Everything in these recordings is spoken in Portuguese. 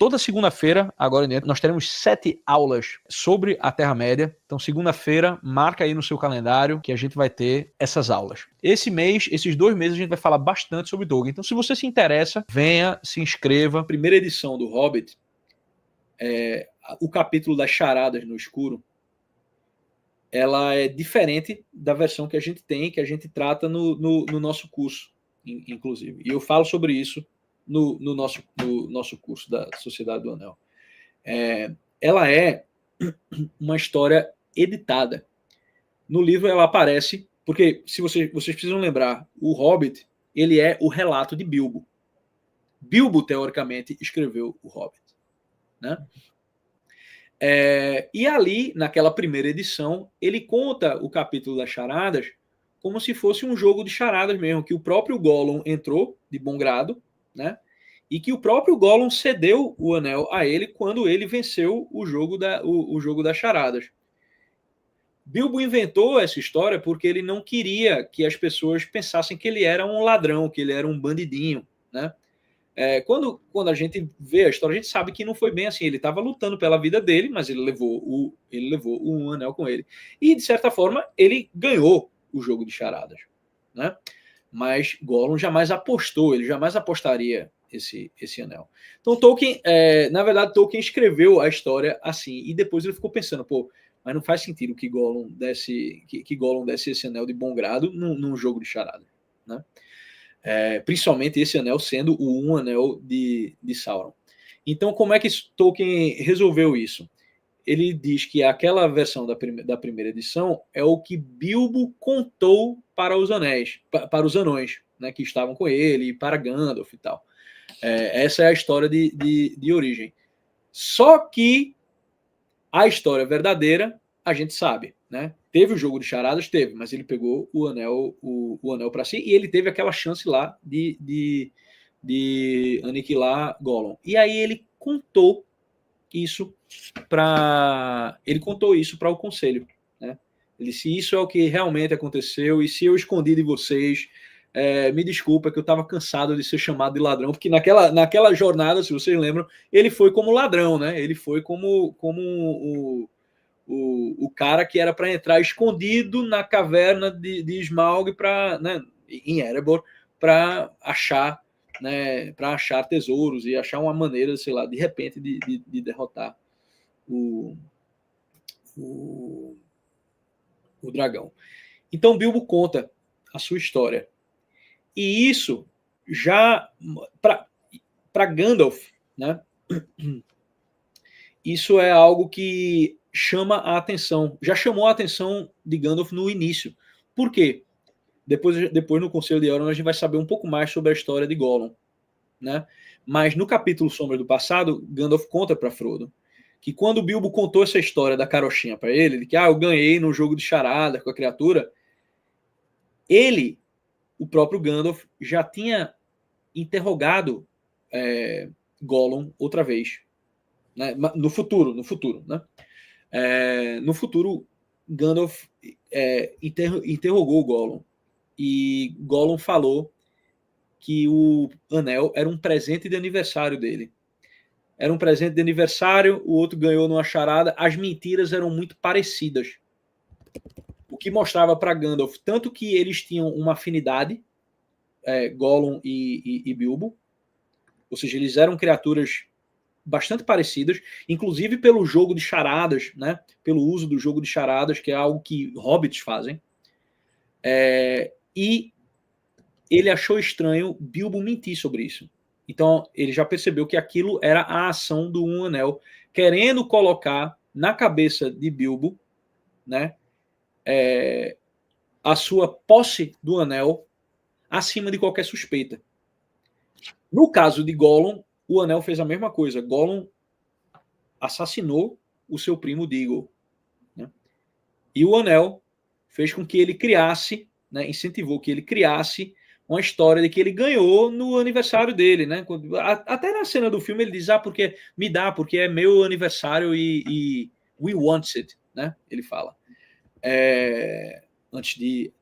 toda segunda-feira, agora em diante, nós teremos 7 aulas sobre a Terra-média. Então, segunda-feira, marca aí no seu calendário que a gente vai ter essas aulas. Esse mês, esses 2 meses, a gente vai falar bastante sobre Tolkien. Então, se você se interessa, venha, se inscreva. Primeira edição do Hobbit, o capítulo das charadas no escuro, ela é diferente da versão que a gente tem, que a gente trata no nosso curso, inclusive. E eu falo sobre isso no nosso curso da Sociedade do Anel. Ela é uma história editada. No livro ela aparece, porque se vocês precisam lembrar, o Hobbit, ele é o relato de Bilbo. Bilbo, teoricamente, escreveu o Hobbit, né? E ali, naquela primeira edição, ele conta o capítulo das charadas como se fosse um jogo de charadas mesmo, que o próprio Gollum entrou de bom grado, né? E que o próprio Gollum cedeu o anel a ele quando ele venceu o jogo das charadas. Bilbo inventou essa história porque ele não queria que as pessoas pensassem que ele era um ladrão, que ele era um bandidinho, né? Quando a gente vê a história, a gente sabe que não foi bem assim. Ele estava lutando pela vida dele, mas ele levou o anel com ele. E, de certa forma, ele ganhou o jogo de charadas, né? Mas Gollum jamais apostou, ele jamais apostaria esse anel. Então, Tolkien, na verdade, Tolkien escreveu a história assim, e depois ele ficou pensando, mas não faz sentido que Gollum desse esse anel de bom grado num jogo de charada, né? Principalmente esse anel sendo o anel de Sauron. Então, como é que Tolkien resolveu isso? Ele diz que aquela versão da primeira edição é o que Bilbo contou para os anões, né, que estavam com ele, para Gandalf e tal. Essa é a história de origem. Só que a história verdadeira a gente sabe, né? Teve o jogo de charadas, teve, mas ele pegou o anel para si e ele teve aquela chance lá de aniquilar Gollum. E aí ele contou isso para o conselho, né? Ele disse: isso é o que realmente aconteceu, e se eu escondi de vocês, me desculpa, que eu estava cansado de ser chamado de ladrão, porque naquela jornada, se vocês lembram, ele foi como ladrão, né? Ele foi como o cara que era para entrar escondido na caverna de Smaug, né, em Erebor, para achar, né, para achar tesouros e achar uma maneira, sei lá, de repente de derrotar o dragão. Então Bilbo conta a sua história. E isso já para Gandalf, né? Isso é algo que chama a atenção. Já chamou a atenção de Gandalf no início. Por quê? Depois no Conselho de Elrond a gente vai saber um pouco mais sobre a história de Gollum, né? Mas no capítulo Sombra do Passado, Gandalf conta para Frodo que quando Bilbo contou essa história da carochinha para ele, de que eu ganhei no jogo de charada com a criatura, ele, o próprio Gandalf, já tinha interrogado Gollum outra vez, né? No futuro, né? No futuro, Gandalf interrogou Gollum e Gollum falou que o anel era um presente de aniversário dele. Era um presente de aniversário, o outro ganhou numa charada. As mentiras eram muito parecidas. O que mostrava para Gandalf tanto que eles tinham uma afinidade, Gollum e Bilbo, ou seja, eles eram criaturas bastante parecidas, inclusive pelo jogo de charadas, né? Pelo uso do jogo de charadas, que é algo que hobbits fazem. E ele achou estranho Bilbo mentir sobre isso. Então ele já percebeu que aquilo era a ação do Anel, querendo colocar na cabeça de Bilbo, né, a sua posse do anel acima de qualquer suspeita. No caso de Gollum, o anel fez a mesma coisa. Gollum assassinou o seu primo Diggle, né? E o anel fez com que ele criasse, né, incentivou que ele criasse uma história de que ele ganhou no aniversário dele, né? Até na cena do filme ele diz: porque é meu aniversário e we want it, né? Ele fala. antes de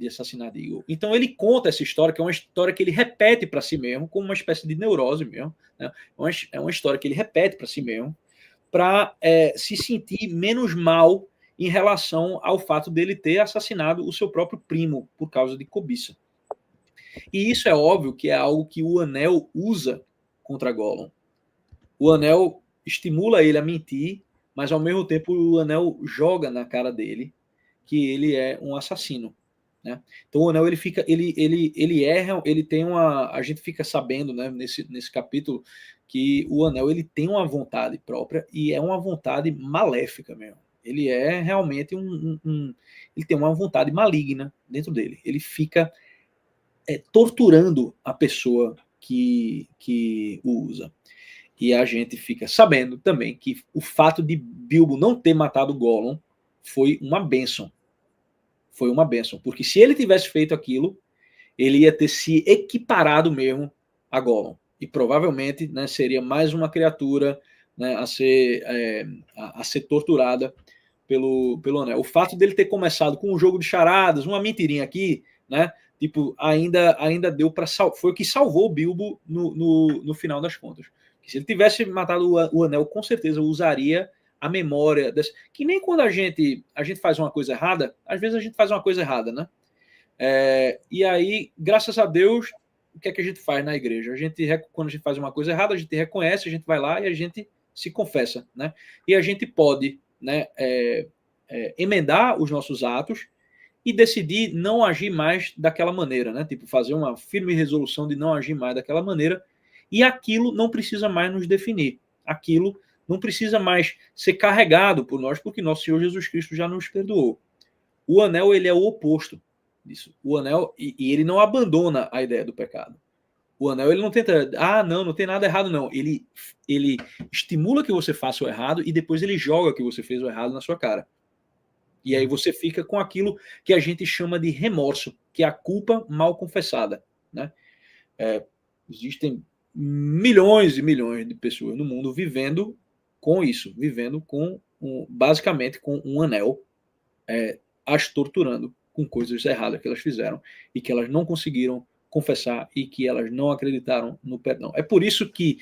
assassinar Deagle. Então ele conta essa história, que é uma história que ele repete para si mesmo, como uma espécie de neurose mesmo. Né? É uma história que ele repete para si mesmo, para se sentir menos mal em relação ao fato dele ter assassinado o seu próprio primo por causa de cobiça. E isso é óbvio que é algo que o Anel usa contra Gollum. O Anel estimula ele a mentir, mas ao mesmo tempo o Anel joga na cara dele que ele é um assassino. Né? Então o Anel ele erra, ele tem uma, a gente fica sabendo, né, nesse capítulo, que o Anel ele tem uma vontade própria e é uma vontade maléfica mesmo. Ele é realmente ele tem uma vontade maligna dentro dele. Ele fica torturando a pessoa que o usa. E a gente fica sabendo também que o fato de Bilbo não ter matado o Gollum foi uma bênção. Foi uma bênção, porque se ele tivesse feito aquilo, ele ia ter se equiparado mesmo a Gollum. E provavelmente, né, seria mais uma criatura, né, a ser torturada pelo Anel. O fato dele ter começado com um jogo de charadas, uma mentirinha aqui, né, tipo, ainda deu para foi o que salvou o Bilbo no final das contas. Se ele tivesse matado o Anel, com certeza usaria a memória dessa, que nem quando a gente faz uma coisa errada, às vezes a gente faz uma coisa errada, né? E aí, graças a Deus, o que é que a gente faz na igreja? Quando a gente faz uma coisa errada, a gente reconhece, a gente vai lá e a gente se confessa, né? E a gente pode, né, emendar os nossos atos e decidir não agir mais daquela maneira, né? Tipo, fazer uma firme resolução de não agir mais daquela maneira, e aquilo não precisa mais nos definir. Aquilo não precisa mais ser carregado por nós, porque nosso Senhor Jesus Cristo já nos perdoou. O Anel, ele é o oposto disso. O Anel, e ele não abandona a ideia do pecado. O Anel, ele não tenta, não tem nada errado, não. Ele estimula que você faça o errado e depois ele joga que você fez o errado na sua cara. E aí você fica com aquilo que a gente chama de remorso, que é a culpa mal confessada. Né? Existem milhões e milhões de pessoas no mundo vivendo com isso, vivendo basicamente com um anel, as torturando com coisas erradas que elas fizeram e que elas não conseguiram confessar e que elas não acreditaram no perdão. É por isso que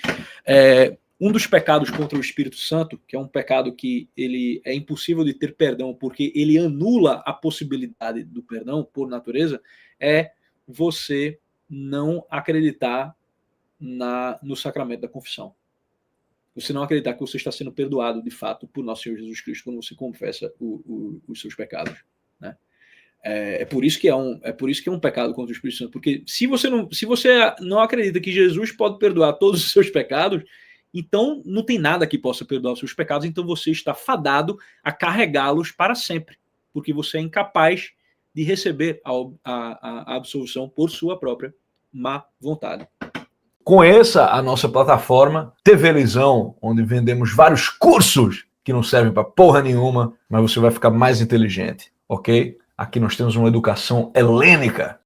um dos pecados contra o Espírito Santo, que é um pecado que ele é impossível de ter perdão porque ele anula a possibilidade do perdão por natureza, é você não acreditar no sacramento da confissão. Você não acreditar que você está sendo perdoado de fato por nosso Senhor Jesus Cristo quando você confessa os seus pecados. Né? É por isso que é um pecado contra o Espírito Santo, porque se você não acredita que Jesus pode perdoar todos os seus pecados, então não tem nada que possa perdoar os seus pecados, então você está fadado a carregá-los para sempre, porque você é incapaz de receber a absolvição por sua própria má vontade. Conheça a nossa plataforma TV Lisão, onde vendemos vários cursos que não servem para porra nenhuma, mas você vai ficar mais inteligente, ok? Aqui nós temos uma educação helênica.